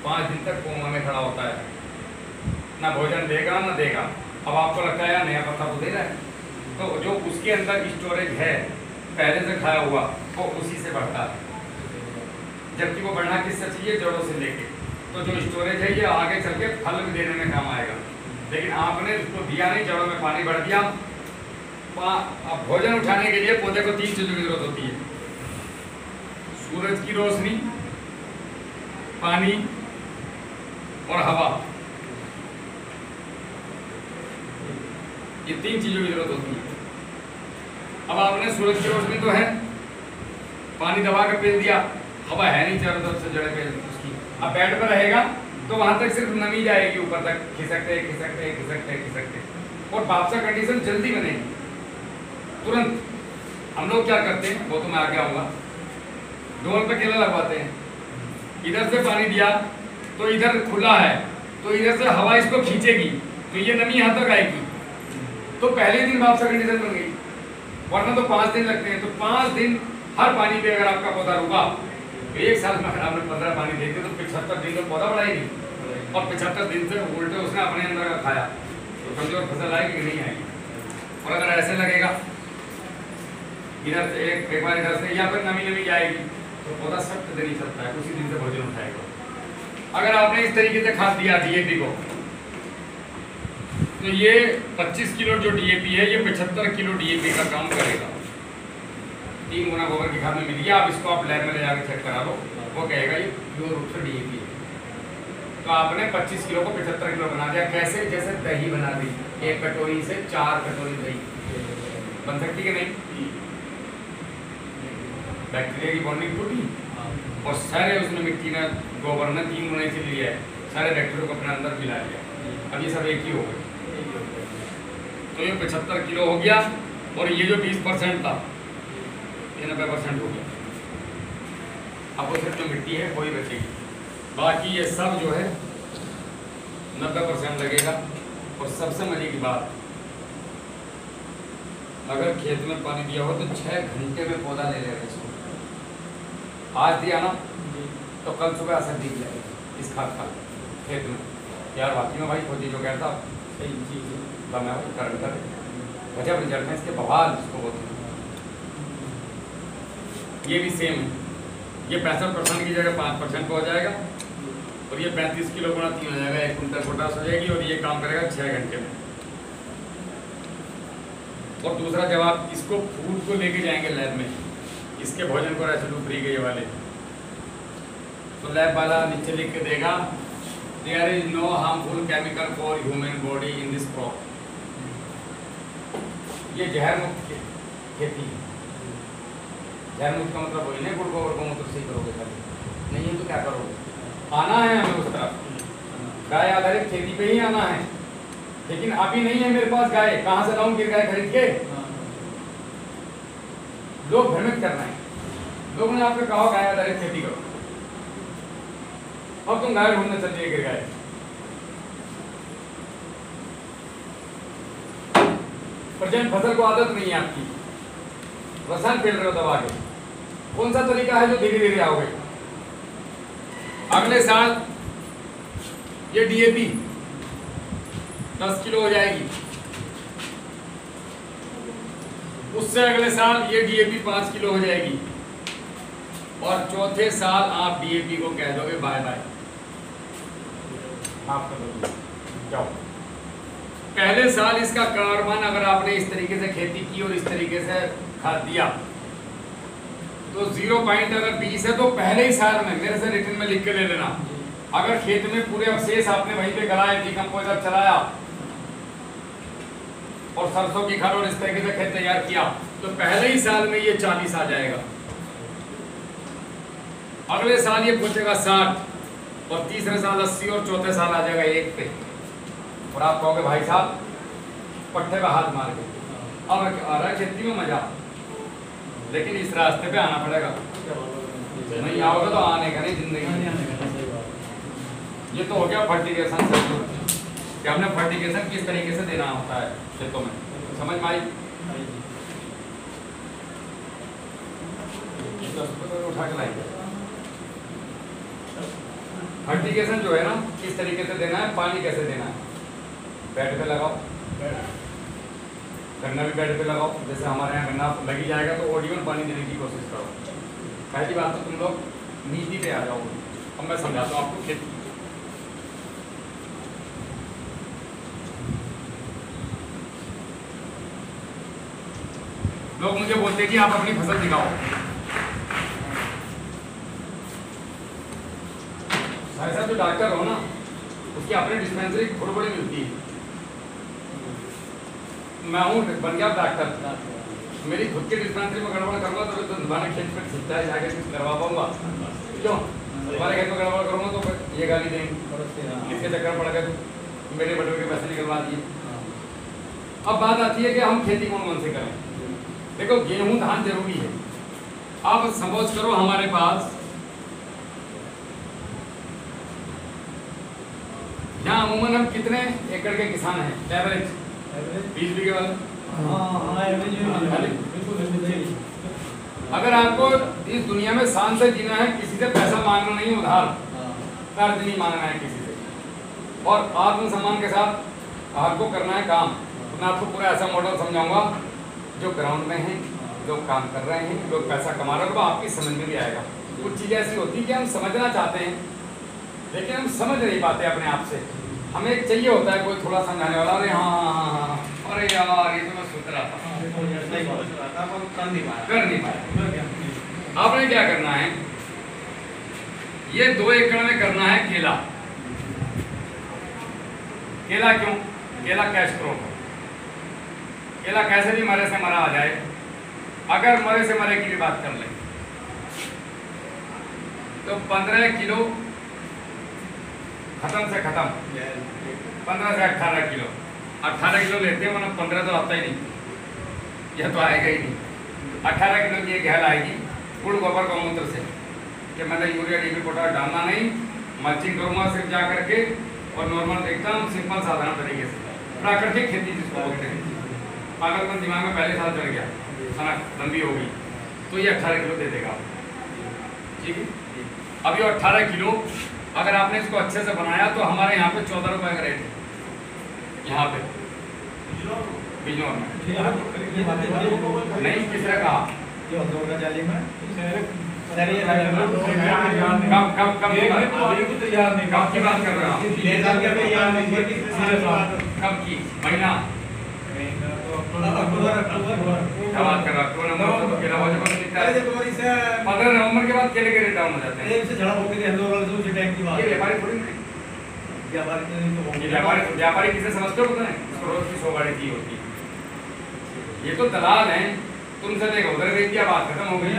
5 दिन तक कोमा में खड़ा होता है, ना भोजन देगा ना देगा। अब आपको लगता है यार नया पत्ता तो दे रहा है, तो जो उसके अंदर स्टोरेज है पहले से खाया हुआ, वो उसी से बढ़ता है। जबकि वो बढ़ना किससे चाहिए, जड़ों से लेके। तो जो स्टोरेज है ये आगे चल के फल भी देने में काम आएगा। लेकिन आपने उसको दिया नहीं, जड़ों में पानी भर दिया, अब भोजन उठाने के लिए पौधे को 3 चीजों की जरूरत होती है, सूरज की रोशनी, पानी और हवा। ये 3 चीजों की जरूरत होती है। अब आपने सूरज की रोशनी तो है, पानी दबा कर पेल दिया, हवा है नहीं चारों तरफ से जड़े पे उसकी, अब बेड पर रहेगा तो वहां तक सिर्फ नमी जाएगी, ऊपर तक खिसकते खिसकते खिसकते खिसकते, और वापसा कंडीशन जल्दी बनेगी तुरंत। हम लोग क्या करते हैं वो तो मैं आगे आऊंगा, डोर पे केला लगवाते हैं, इधर से पानी दिया तो इधर खुला है तो इधर से हवा इसको खींचेगी तो ये नमी यहाँ तक आएगी, तो पहले दिन वापसा कंडीशन बन गई। वरना तो 5 दिन लगते हैं, तो 5 दिन हर पानी पे अगर आपका पौधा रुका तो 1 साल में अगर आपने 15 पानी देते तो 75 दिन तो पौधा बढ़ा ही नहीं, और 75 दिन से उल्टे उसने अपने अंदर का खाया तो कमजोर फसल आएगी कि नहीं आएगी। और अगर ऐसे लगेगा इधर से एक बार इधर से या फिर नमी जाएगी तो पौधा सख्त दिन ही चलता है, उसी दिन से भोजन उठाएगा। अगर आपने इस तरीके से खाद दिया डीएपी को, तो ये 25 किलो जो डीएपी है ये 75 किलो डीएपी का काम करेगा। 3 गुना गोबर की खाद में मिल गया। अब इसको आप लैब में ले जाकर चेक करा लो, वो कहेगा ये प्योर रूप से डीएपी है। तो आपने 25 किलो को 75 किलो बना दिया। कैसे? जैसे दही बना दी, 1 कटोरी से 4 कटोरी दही बन सकती है नहीं? बैक्टीरिया की बॉन्डिंग टूटी और सारे उसमें मिट्टी ने गोबर ने 3 गुना से लिया है, सारे बैक्टीरिया को अपने अंदर मिला लिया। अब ये सब एक ही हो गए, तो ये 75 किलो हो गया। और ये जो 20% था ये 90% हो गया। अब वो सिर्फ जो मिट्टी है वही बचेगी, बाकी ये सब जो है 90% लगेगा। और सबसे मजे की बात, अगर खेत में पानी दिया हो तो 6 घंटे में पौधा ले लेगा इसको। आज दिया ना तो कल सुबह असर दिख जाएगा इस खाद का खेत में। यार वाकई में भाई खोजी जो कहता सही चीज़ मैं करंट कर गजब रिजल्ट है इसके, बवाल इसको बोलते हैं। ये भी सेम है, ये 65% की जगह 5% पे हो जाएगा और ये 35 किलो गुणा 3 हो जाएगा, 1 कुंटल पोटास हो जाएगी। और ये काम करेगा 6 घंटे में। और दूसरा, जब आप इसको फूड को लेके जाएंगे लैब में, इसके भोजन को रेसिड्यू फ्री के वाले, तो लैब वाला नीचे लिख के देगा there is no harmful chemical for human body in this crop. ये जहर मुक्त खेती है। जहर मुक्त का मतलब वही नहीं गुड़ गोबर गौमूत्र से ही करोगे, खाली नहीं है तो क्या करोगे? आना है हमें उस तरफ, गाय आधारित खेती पे ही आना है। लेकिन अभी नहीं है मेरे पास गाय, कहाँ से लाऊं? गिर गाय खरीद के? लोग भ्रमित कर रहे हैं। लोगों ने आपको कहा गाय आधारित खेती करो, अब तुम गाय ढूंढने चल दिए गिर गाय। पर जब फसल को आदत नहीं है आपकी, रसायन फेल रहे हो दबा के, कौन सा तरीका है जो धीरे धीरे आओगे? अगले साल ये डीएपी 10 किलो हो जाएगी, उससे अगले साल ये डीएपी 5 किलो हो जाएगी, और चौथे साल आप डीएपी को कह दोगे बाय बाय, आप कर दोगे जाओ। पहले साल इसका कारमान अगर आपने इस तरीके से खेती की और इस तरीके से खाद दिया तो 0 पॉइंट अगर 20 है तो पहले ही साल में मेरे से रिटर्न में लिख के ले लेना। अगर खेत में पूरे अवशेष आपने वहीं पे गलाए, डिकम्पोजर चलाया और सरसों की खाद और इस तरीके से खेत तैयार किया तो पहले ही साल में ये 40 आ जाएगा। अगले साल ये पहुंचेगा 60 और तीसरे साल 80 और चौथे साल आ जाएगा 1 पे। और आप कहोगे भाई साहब पट्टे पे हाथ मार के अब आ रहा है खेती में मजा, लेकिन इस रास्ते पे आना पड़ेगा। नहीं आओगे तो आने का नहीं जिंदगी। ये तो हो गया फर्टिगेशन से, कि हमने फर्टिगेशन किस तरीके से देना होता है खेतों में, समझ में आई? उठा के लाएंगे। फर्टिगेशन जो है ना किस तरीके से देना है, पानी कैसे देना है। बेड पे लगाओ, गन्ना भी बेड पे लगाओ। जैसे हमारे यहाँ गन्ना लगी जाएगा तो ओडियन पानी देने की कोशिश करो। पहली बात तो तुम लोग नीति पे आ जाओगे। अब मैं समझाता हूँ आपको खेती। लोग मुझे बोलते हैं कि आप अपनी फसल दिखाओ। भाई साहब जो डॉक्टर हो ना, उसकी अपनी डिस्पेंसरी बड़ी मिलती है। मैं हूँ बन गया डॉक्टर, मेरी खुद की डिस्पेंसरी में गड़बड़ करूँगा तो दुबारा खेत पर छिपता है, जाके कुछ करवा पाऊंगा क्यों? तुम्हारे खेत में गड़बड़ करूँगा तो ये गाली देंगे, इसके चक्कर पड़ गए तो मेरे बटवे के पैसे निकलवा दिए। अब बात आती है कि हम खेती कौन कौन से करें। देखो गेहूं धान जरूरी है। अब सपोज करो हमारे पास यहाँ अमूमन हम कितने एकड़ के किसान हैं एवरेज? 20 बीघे वाले। अगर आपको इस दुनिया में शान से जीना है, किसी से पैसा मांगना नहीं, उधार कर्ज नहीं मांगना है किसी से, और आत्मसम्मान के साथ आपको करना है काम, तो मैं आपको पूरा ऐसा मॉडल समझाऊंगा जो ग्राउंड में है, लोग काम कर रहे हैं, लोग पैसा कमा रहे हैं, वो आपकी समझ में भी आएगा। कुछ चीज़ें ऐसी होती है कि हम समझना चाहते हैं लेकिन हम समझ नहीं पाते अपने आप से। हमें एक चाहिए होता है कोई थोड़ा समझाने वाला, अरे हाँ हाँ हाँ हाँ, अरे यार ये तो मैं सोच रहा था, कर नहीं पाया। आपने क्या करना है, ये 2 एकड़ में करना है केला। केला क्यों? केला कैश क्रॉप है। केला कैसे भी मरे से मरा आ जाए। अगर मरे से मरे की भी बात कर ले तो 15 किलो खत्म से खत्म, 15 से 18 किलो, 18 किलो लेते हैं, वरना 15 तो आता ही नहीं, यह तो आएगा ही नहीं। 18 किलो की एक हेल आएगी गुड़ गोबर गौमूत्र से, कि मैंने यूरिया डीपी पोटाश डालना नहीं, मल्चिंग करूँगा सिर्फ जा करके, और नॉर्मल एकदम सिंपल साधारण तरीके से प्राकृतिक खेती जिसको बोलते हैं। पागलपन दिमाग में पहले साल चढ़ गया, सनक लंबी होगी, तो ये 18 किलो दे देगा। ठीक है, अब ये 18 किलो अगर आपने इसको अच्छे से बनाया तो हमारे यहाँ पे 14 रुपए का रेट है, यहाँ पे बिजनौर में। नहीं, किसने कहा? कब की बात कर रहे हो? कब की महीना? क्या बात कर रहा? 15 नवंबर के बाद केले के रेट डाउन हो जाते हैं। व्यापारी किसे समझते हो? पता है, रोज की 100 गाड़ी की होती है। ये तो दलाल हैं, तुमसे देखो उधर बेच दिया, बात खत्म हो गई।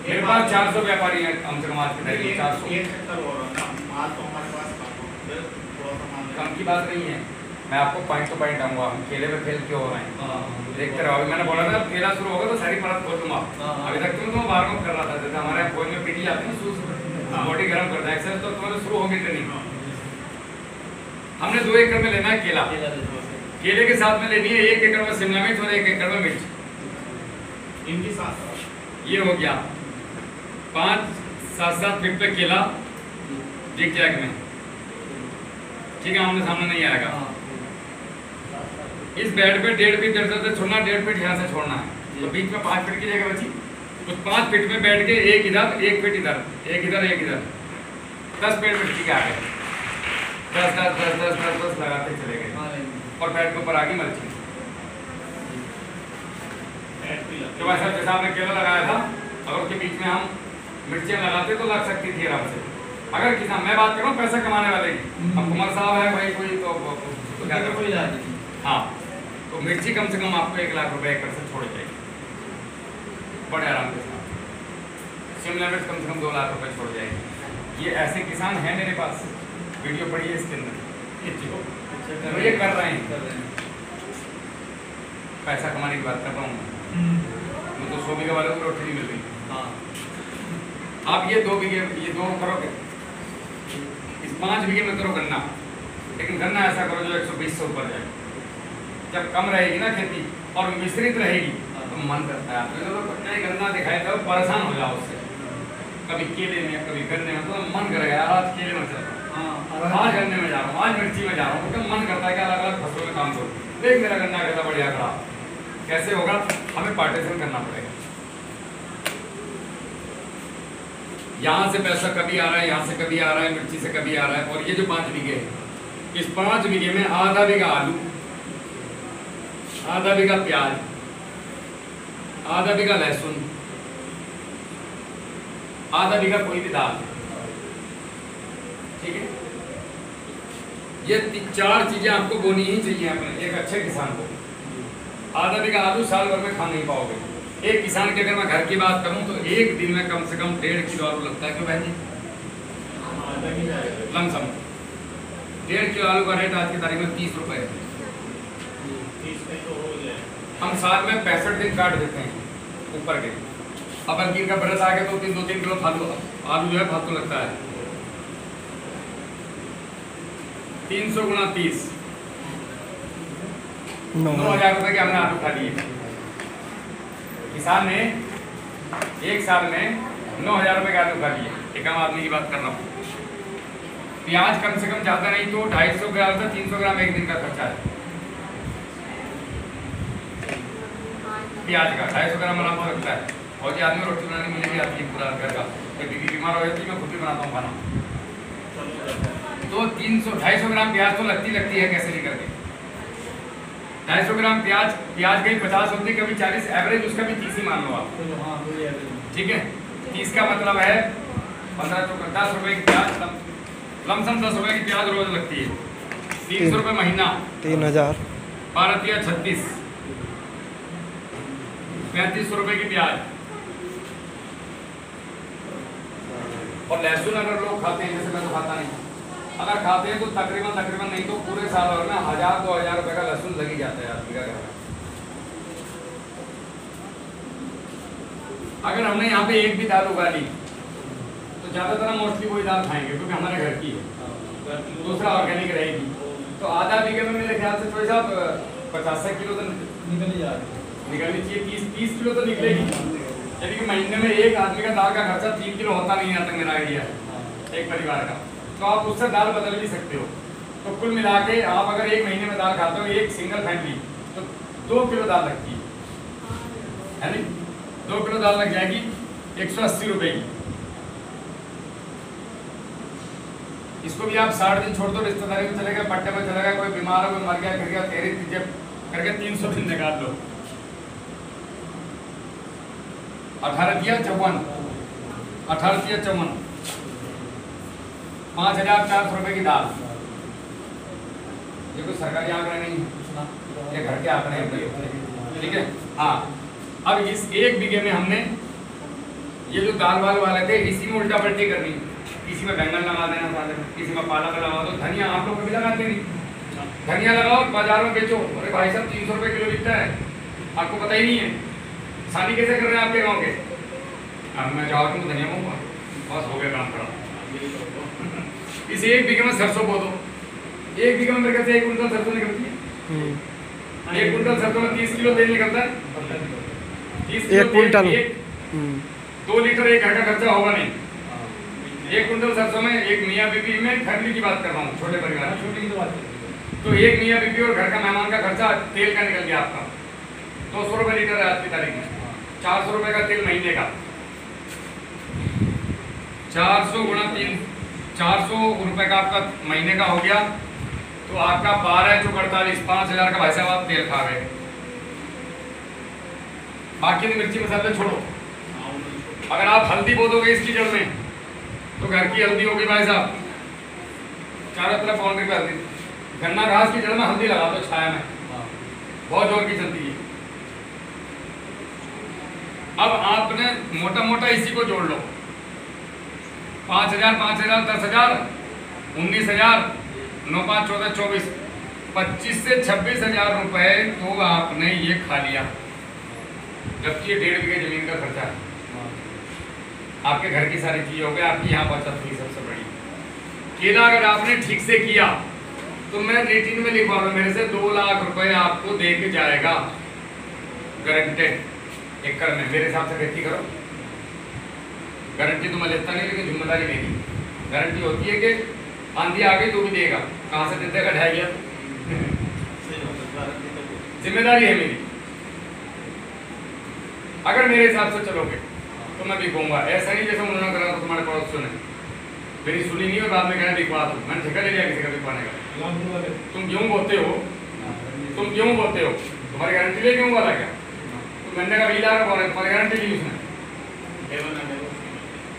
मेरे पास 400 व्यापारी हैं कम से कम आज के टाइम में। 400 कम की बात नहीं है, मैं आपको पॉइंट टू पॉइंट आऊंगा। हम केले में फेल क्यों हो रहे हैं देखते रहो। मैंने बोला था केला शुरू होगा तो सारी परत खोल दूंगा। अभी तक तुम वार्म कर रहा था, जैसे हमारे यहाँ फोन में पीटी जाती है, बॉडी गर्म करता है, एक्सरसाइज तो तुम्हारे शुरू होगी ट्रेनिंग। हमने 2 एकड़ में लेना है केला। केले के साथ में लेनी है 1 एकड़ में शिमला मिर्च और 1 एकड़ में मिर्च। इनकी साथ ये हो गया 5-7 फीट पे केला जिग जैग में। ठीक है, आमने सामने नहीं आएगा। इस बेड पे 1.5 फीट इधर से छोड़ना, 1.5 फीट यहाँ से छोड़ना है, तो बीच में 5 फीट की जगह बची। उस 5 फीट में बैठ के 1 इधर 1 फीट इधर, 1 इधर 1 इधर, 10 पेड़ मिट्टी के आ गए। 10 लगाते चले गए और बेड के ऊपर आ गई मल्चिंग। तो वैसा जैसा आपने केला लगाया था, अगर उसके बीच में हम मिर्चियाँ लगाते तो लग सकती थी आराम से। अगर किसान, मैं बात कर रहा हूँ पैसा कमाने वाले की, अब कुमार साहब है भाई कोई तो क्या कर कोई हाँ, तो मिर्ची कम से कम आपको 1 लाख रुपए एकड़ से छोड़ जाएगी बड़े आराम के साथ। शिमला मिर्च कम से कम 2 लाख रुपए छोड़ जाएगी। ये ऐसे किसान हैं मेरे पास, वीडियो पड़ी है इसके अंदर, तो ये कर रहे हैं। पैसा कमाने की बात कर रहा हूँ मैं तो 100 बीघे वाले को रोटी नहीं मिल रही। आप ये 2 बीघे, ये 2 करोगे, इस 5 बीघे में करो गन्ना, लेकिन गन्ना ऐसा करो जो 120 से ऊपर जाए। जब कम रहेगी ना खेती और मिश्रित रहेगी तो मन करता है आपको तो नहीं गन्ना दिखाई दे, परेशान हो जाओ उससे, कभी केले में कभी गन्ने में, तो मन करेगा यार आज केले में चल रहा हूँ, आज गन्ने में जा रहा हूँ, आज मिर्ची में जा रहा हूँ, तो मन करता है कि अलग अलग फसलों में काम करूँ। देख मेरा गन्ना कैसा बढ़िया खड़ा, कैसे होगा? हमें पार्टीशन करना पड़ेगा। यहाँ से पैसा कभी आ रहा है, यहाँ से कभी आ रहा है, मिर्ची से कभी आ रहा है। और ये जो 5 बीघे है, इस 5 बीघे में आधा बीघा आलू, आधा बीघा प्याज, आधा बीघा लहसुन, आधा बीघा कोई भी दाल, ठीक है। ये 4 चीजें आपको बोनी ही चाहिए अपने एक अच्छे किसान को। आधा बीघा आलू साल भर में खा नहीं पाओगे। एक किसान की अगर मैं घर की बात करूं तो एक दिन में कम से कम 1.5 किलो आलू लगता है। क्यों बहन जी? लमसम 1.5 किलो आलू का रेट आज की तारीख में 30 रुपए है। हम साल में 65 दिन काट देते हैं ऊपर के। अब अंकीर का बरस आ गया तो 2-3 किलो फालतू आलू जो है फालतू लगता है। 300 गुना 30, 9,000 रुपए के हमने आलू खा लिए। किसान ने एक साल में 9,000 रुपए के आलू खा लिए। एक आम आदमी की बात कर रहा हूँ। प्याज कम से कम ज्यादा नहीं तो 250 ग्राम से 300 ग्राम एक दिन का खर्चा है। प्याज का 250 ग्राम आराम से लगता है। और जो आदमी रोटी बनाने मुझे भी आती है पूरा घर का। बीवी बीमार हो जाती है, मैं खुद भी बनाता हूँ खाना। तो 250 ग्राम प्याज तो लगती है, कैसे नहीं करके। 250 ग्राम प्याज कहीं 50 होती है, कभी 40, एवरेज उसका भी 30 ही मान लो आप, ठीक है। 30 का मतलब है 10 रुपए की प्याज, लमसम 10 रुपए की प्याज रोज लगती है। 300 रुपए महीना, 3,000, 12 36, 3500 रुपए की प्याज। और लहसुन अगर लोग खाते हैं, जैसे मैं तो खाता नहीं, अगर खाते हैं तो तकरीबन नहीं तो पूरे साल भर में 1,000-2,000 रुपए का लहसुन लग ही जाता है आदमी का घर में। अगर हमने यहाँ पे एक भी दाल उगा ली तो ज्यादातर हम मोस्टली वही दाल खाएंगे क्योंकि हमारे घर की है, दूसरा ऑर्गेनिक रहेगी। तो आधा बीघे में मेरे ख्याल से थोड़ी साहब 50 किलो तो निकलनी चाहिए। 30 किलो तो निकलेगी। यानी कि महीने में एक आदमी का दाल का खर्चा 3 किलो होता नहीं है, तक मेरा आइडिया है एक परिवार का। तो आप उससे दाल बदल भी सकते हो। तो कुल मिला के आप अगर एक महीने में दाल खाते हो, एक सिंगल फैमिली, तो 2 किलो दाल लगती है नहीं? 2 किलो दाल लग जाएगी 180 रुपए की। इसको भी आप 60 दिन छोड़ दो, रिश्तेदारी में चले गए, पट्टे में चले गए, कोई बीमार हो, कोई मर गया, गिर गया, 13 करके 300 दिन निकाल लो। 18 दिया 54, 18 दिया 54, 5,400 रुपए की दाल। ये कोई सरकारी आंकड़े नहीं है, ये घर के आंकड़े हैं, ठीक है। हाँ, अब इस एक बीघे में हमने ये जो दाल वाल वाले थे, इसी में उल्टा पलटी करनी। किसी में बैंगन लगा देना, किसी में पालक लगा दो। धनिया आप लोग कभी लगाते नहीं, धनिया लगाओ बाजार में बेचो। अरे भाई साहब 300 रुपए किलो बिकता है, आपको पता ही नहीं है। शादी कैसे कर रहे हैं आपके गाँव के? अब मैं जाओ तो धनिया बोऊंगा, बस हो गया काम खड़ा। इस एक बीघे में सरसों बो दो। एक बीघे में मेरे ख्याल से 1 कुंटल सरसों निकलती है। 1 कुंटल सरसों में 30 किलो तेल निकलता है। 30 किलो 1 कुंटल, 2 लीटर एक घर का खर्चा होगा नहीं। 1 कुंटल सरसों में एक मियाँ बीबी में फैमिली की बात कर रहा हूँ, छोटे परिवार की तो बात है। तो एक मियाँ बीबी और घर का मेहमान का खर्चा तेल का निकल गया आपका 200 रुपए लीटर है आज की तारीख में। 400 रुपए का तेल महीने का, 400 गुणा 3, 400 रुपए का आपका महीने का हो गया। तो आपका 12 चौक 48, 5,000 का भाई साहब आप तेल खा गए। बाकी तो मिर्ची मसाले छोड़ो। अगर आप हल्दी बो दोगे इसकी जड़ में तो घर की हल्दी होगी भाई साहब, चारों तरफ बाउंड्री पे हल्दी। गन्ना घास की जड़ में हल्दी लगा दो छाया में, बहुत जोर की चलती है। अब आपने मोटा मोटा इसी को जोड़ लो, 5,000, 5,000, 10,000, 19,000, 9 5 14 24, 25 से 26,000 रुपए तो आपने ये खा लिया। जबकि ये 1.5 बीघे जमीन का खर्चा है। आपके घर की सारी चीज हो गई, आपकी यहाँ बचत हुई सबसे बड़ी। केला अगर आपने ठीक से किया तो मैं रेटिंग में लिखवा रहा हूँ, मेरे से 2 लाख रुपए आपको दे के जाएगा गारंटेड एकड़ में। मेरे हिसाब से खेती करो। गारंटी तो मैं लेता नहीं, लेकिन जिम्मेदारी मेरी। गारंटी होती है कि आंधी आ गई तो भी देगा, कहाँ से देगा, ढह गया जिम्मेदारी है मेरी। अगर मेरे हिसाब से चलोगे तो मैं बिकूंगा। ऐसा नहीं जैसे उन्होंने करा तो तुम्हारे पड़ोस सुने, मेरी सुनी नहीं और बाद में कहना बिकवा दो। मैंने ठेका ले लिया किसी का बिकवाने का। तुम क्यों बोलते हो, तुम क्यों बोलते हो? तुम्हारी गारंटी ले क्यों वाला क्या? तुम गन्ने का बीज ला रहे बोल रहे, तुम्हारी गारंटी ली उसने,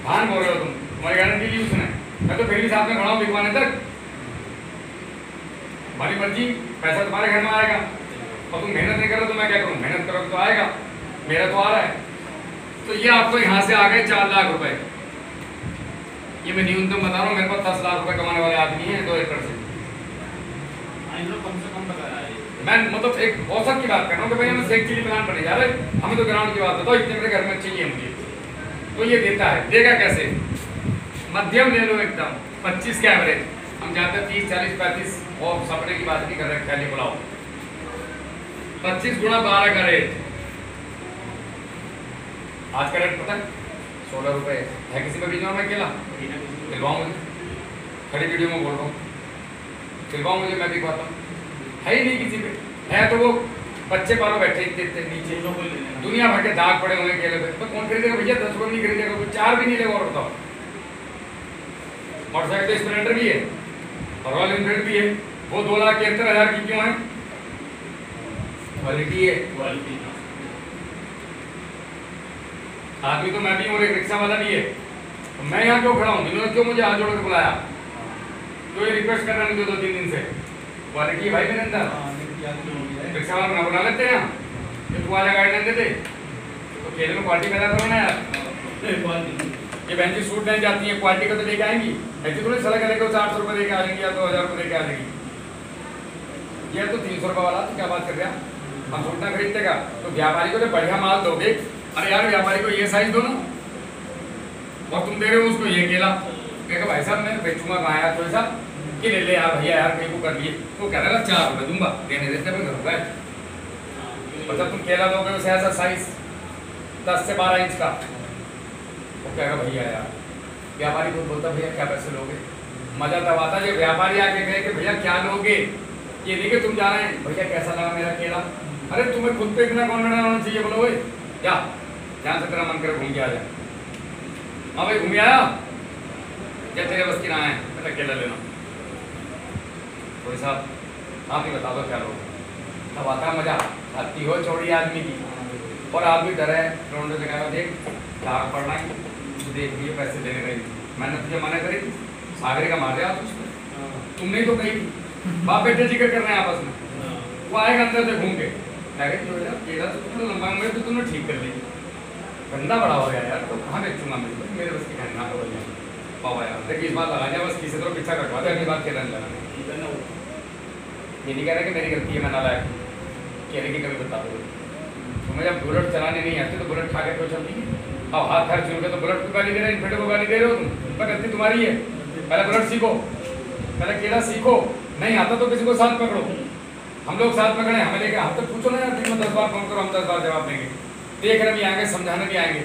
धान बोल रहे हो तुम, तुम्हारी गारंटी ली उसने। मैं तो फिर भी साथ में खड़ा हूँ बिकवाने तक, हमारी मर्जी, पैसा तुम्हारे घर में आएगा और तुम मेहनत नहीं करो तो मैं क्या करूँ, मेहनत करोगे तो आएगा, मेरा तो आ रहा है। तो ये आपको यहाँ से आ गए 4 लाख रुपए, ये मैं न्यूनतम बता रहा हूँ, मेरे पास 10 लाख रुपए कमाने वाले आदमी हैं 2 एकड़ से। कम से कम बताया है, मैं मतलब एक औसत की बात कर रहा हूँ कि भाई हमें 1 चिली प्लान करने जा रहे, हमें तो ग्राउंड की बात बताओ, इतने मेरे घर में चाहिए मुझे, तो ये देता है। देगा कैसे, मध्यम ले लो एकदम 25 के एवरेज, हम जाते 30 40 35 और सपने की बात नहीं कर रहे, ख्याली बुलाओ, 25 गुणा 12 का रेट, आज का रेट पता है 16 रुपए है। किसी में बीच में मैं अकेला दिलवाऊँ, मुझे खड़ी वीडियो में बोल रहा हूँ, दिलवाऊँ मुझे, मैं दिखवाता हूँ, है ही नहीं किसी पे, है तो वो बच्चे पालो बैठे इतने नीचे, दुनिया भर के दाग पड़े हुए केले पे, तो कौन खरीदेगा भैया, 10 रुपये नहीं खरीदेगा, कोई 4 भी नहीं लेगा। और बताओ, मोटरसाइकिल तो स्प्लेंडर भी है और रॉयल एनफील्ड भी है, वो 2,71,000 की क्यों है, क्वालिटी है। आदमी तो मैं भी हूँ, एक रिक्शा वाला भी है, तो मैं यहाँ क्यों खड़ा हूँ, इन्होंने क्यों मुझे हाथ जोड़ के बुलाया, तो ये रिक्वेस्ट कर रहा है मुझे 2-3 दिन से, क्वालिटी है भाई मेरे अंदर। रिक्शा वाला बना बुला लेते हैं यहाँ, ये तुम्हारा गाइडलाइन देते तो खेल में क्वालिटी पैदा करो ना यार। ये बहन जी सूट नहीं जाती है, क्वालिटी का तो लेके आएंगी, ऐसी थोड़ी सड़क लेकर 800 रुपये देके आ जाएंगी या 2,000 रुपये देके आ जाएंगी। ये तो 300 रुपये वाला, तो क्या बात कर रहे हैं, हम सूट ना खरीदते का, तो व्यापारी को तो बढ़िया माल दोगे, अरे यार व्यापारी को ये साइज दो ना, और तुम दे रहे हो उसको ये केला, कहेगा भाई साहब मैं बेचूंगा कहाँ यार, थोड़ा सा कि ले ले यार भैया यार कहीं को कर लिए, तो कह रहा 4 रुपये दूंगा, देने देते मैं घर गए, मतलब तुम केला दोगे उसे ऐसा साइज 10 से 12 इंच का, वो कहेगा भैया यार, व्यापारी को बोलता भैया क्या पैसे लोगे, मजा तब आता जब व्यापारी आके कहे कि भैया क्या लोगे, ये नहीं कि तुम जा रहे हैं भैया कैसा लगा मेरा केला, अरे तुम्हें खुद पे इतना कॉन्फिडेंस होना चाहिए, बोलो भाई क्या जहाँ से तेरा मन करे घूम के आ जाए, हाँ भाई घूम आया क्या तेरे बस की ना है, मैं केला लेना, कोई साहब आप ही बता दो क्या लोगे, तब आता मजा, आती हो छोड़ी आदमी की, और आप भी डरे रोड से कहा देख दाग पड़ना है, तो देख लिए पैसे देने गई, मैंने तुझे मना करी थी, सागरी का मार दिया उसमें, तुमने तो कही बाप बेटे जिक्र कर रहे हैं आपस में, वो आएगा अंदर से घूम के, केला तो तुमने लंबा में तो तुमने ठीक कर ली, गंदा बड़ा हो गया यार, तो कहाँ बेचूंगा मैं, मेरे बस की कहना तो बढ़िया पावा यार, देखिए इस बार लगा दिया बस, किसी तरह पीछा कटवा दे, अगली बार केला नहीं लगाना, ये नहीं कह रहा कि मेरी गलती है मैं नालायक, केले की कभी बता दो, तुम्हें जब बुलेट चलाने नहीं आती तो बुलेट खा के क्यों चलती है, अब हाथ खर्च होकर तो बुलेट को गाली दे रहे हो, इन्फिल्ड को गाली दे रहे हो तुम, पर गलती तुम्हारी है, पहले बुलेट सीखो, पहले केला सीखो, नहीं आता तो किसी को साथ पकड़ो, हम लोग साथ पकड़े, हमें लेके हम तो पूछो ना यार, दिन में 10 बार फोन करो, हम 10 बार जवाब देंगे, देखने भी आएंगे, समझाने भी आएंगे,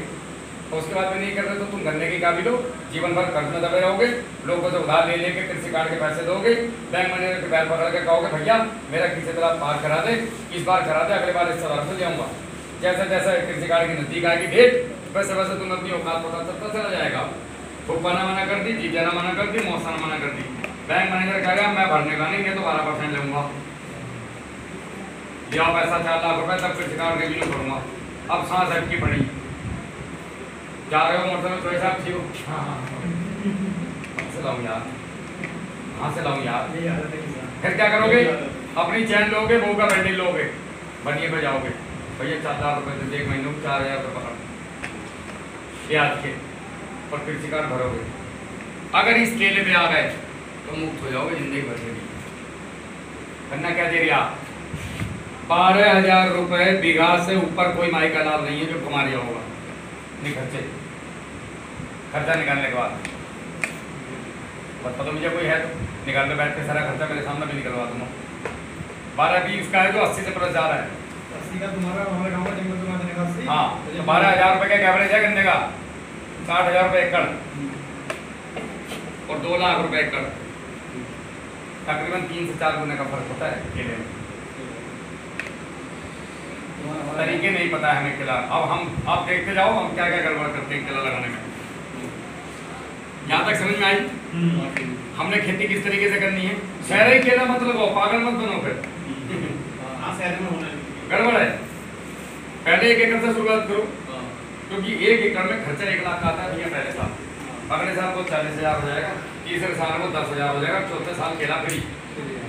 और उसके बाद में नहीं कर रहे तो तुम गन्ने के काबिल हो, जीवन भर कर्ज में दबे रहोगे, लोगों से उधार ले लेके कृषि कार्ड के पैसे दोगे, बैंक मैनेजर के बैल पकड़ के कहोगे भैया मेरा किसी तरह पार करा दे, इस बार करा दे, अगले बार इस तरह से जाऊँगा, जैसे जैसे कृषि कार्ड की नजदीक आएगी डेट, वैसे वैसे तुम अपनी औकात पता चलता चला जाएगा, फूफाना मना कर दी, जीजाना मना कर दी, मौसाना मना कर दी, बैंक मैनेजर कहेगा मैं भरने का नहीं, मैं तो 12% लूँगा, लिया पैसा 4 लाख रुपए, तब कृषि कार्ड रिव्यू करूँगा, अब सांस हटकी पड़ी, जा रहे हो मोटरसाइकिल तो ऐसा ठीक हो, कहाँ से लाऊं यार, कहाँ से लाऊं यार, फिर क्या करोगे, अपनी चैन लोगे, बहू का बैंडल लोगे, बनिए पे जाओगे, भैया 4 लाख रुपए दे, 1 महीने में 4,000 रुपये पकड़ ब्याज के, और कृषि कार्ड भरोगे, अगर इस केले पे आ गए तो मुक्त हो जाओगे जिंदगी भर के लिए। करना क्या दे रही आप, 12,000 रुपये बीघा से ऊपर कोई माई का लाभ नहीं है जो कमा लिया होगा, नहीं खर्चा निकालने के बाद बता दो मुझे कोई है तो निकाल के बैठ के सारा खर्चा मेरे सामने भी निकलवा दूंगा, 12-20 का है जो 80 से प्लस जा रहा है, 80 का तुम्हारा हमारे गाँव का जंगल तुम्हारा देने का 80, हाँ तो 12,000 रुपये का एवरेज है गन्ने का, 60,000 रुपये एकड़ और 2 लाख रुपये एकड़, तकरीबन 3 से 4 गुने का फर्क होता है केले में, तरीके नहीं पता है हमें केला, अब हम आप देखते जाओ हम क्या क्या गड़बड़ करते हैं केला लगाने में, यहाँ तक समझ में आई, हमने खेती किस तरीके से करनी है, शहर ही केला मतलब पागल मत बनो फिर, शहर में होना गड़बड़ है, पहले 1.5 एकड़ से शुरुआत करो, क्योंकि 1 एकड़ में खर्चा 1 लाख का आता है भैया पहले साल, अगले साल को 40,000 हो जाएगा, तीसरे साल को 10,000 हो जाएगा, चौथे साल केला फ्री,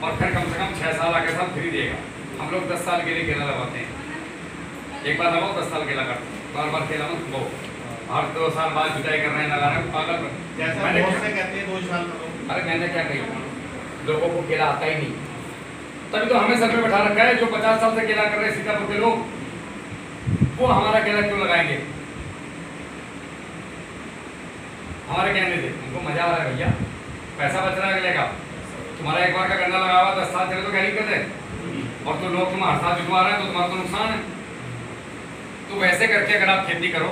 और फिर कम से कम 6 साल आगे साल फ्री देगा। हम लोग 10 साल के लिए केला लगाते हैं, एक बार लगाओ 10 साल केला काटो, बार बार केला मत बो, हर 2 साल बाद जुताई कर रहे हैं, लगा रहे हैं, पागल। मैंने कहते हैं 2 साल करो, अरे मैंने क्या कही, लोगों को केला आता ही नहीं, तभी तो हमें सर पे बैठा रखा है। जो 50 साल से केला कर रहे हैं सीतापुर के लोग, वो हमारा केला क्यों लगाएंगे? हमारे कहने से उनको मजा आ रहा है भैया, पैसा बच रहा है अगले का। तुम्हारा एक बार का गन्ना लगा हुआ 10 साल चले तो क्या दिक्कत है, और तो लोग तुम हर साल जुटवा रहे हैं तो तुम्हारा तो नुकसान है। तो वैसे करके अगर आप खेती करो,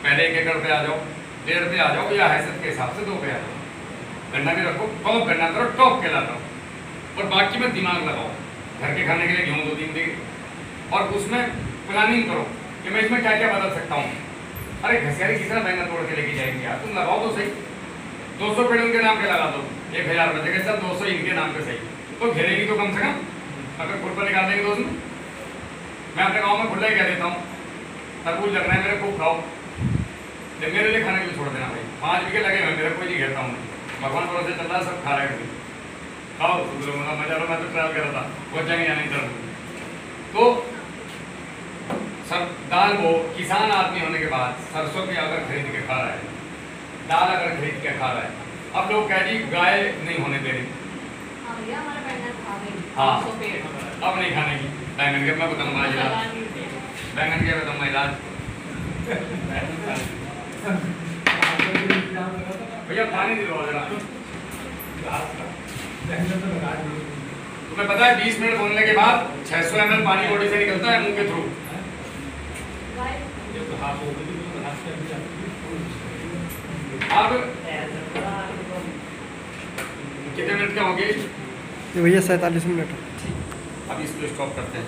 पहले 1 एकड़ पे आ जाओ, 1.5 पे आ जाओ, या हैसियत के हिसाब से 2 पे आ जाओ, गन्ना भी रखो, टॉप गन्ना करो, टॉप केला करो, और बाकी में दिमाग लगाओ, घर के खाने के लिए गेहूँ 2-3 दी, और उसमें प्लानिंग करो कि मैं इसमें क्या क्या बदल सकता हूँ। अरे घसियारी किस तरह बैंगन तोड़ के लेके जाएंगे यार, तुम लगाओ तो सही, 200 पेड़ उनके नाम पे लगा दो, 1,000 रुपये देगा, 200 इनके नाम पे सही, तो घेरेगी तो कम से कम, अगर खुरपा निकाल देंगे तो उसमें। मैं अपने गाँव में खुला ही कह देता हूँ, तरबूज लग रहा है मेरे, खूब खाओ, जब मेरे लिए खाने के लिए छोड़ देना भाई, 5 बीघे लगे हुए मेरे, कोई नहीं घेरता हूँ, भगवान भरोसे चल रहा है, सब खा रहे हैं, खाओ मजा लो। मैं तो ट्रायल कर रहा था, वो जाएंगे या नहीं तरबूज। तो सर दाल वो किसान आदमी होने के बाद सरसों भी अगर खरीद के खा रहा है, दाल अगर खरीद के खा रहा है, अब लोग कह जी गाय नहीं होने दे रही, हाँ अब नहीं खाने की बैंगन के, मैं बताऊँगा इलाज, बैंगन के बताऊँगा इलाज। भैया पानी दिलवाओ जरा, तुम्हें पता है 20 मिनट बोलने के बाद 600 ml पानी बॉडी से निकलता है मुंह के थ्रू। अब कितने मिनट का हो गए? भैया 47 मिनट। अब इसको स्टॉप करते हैं।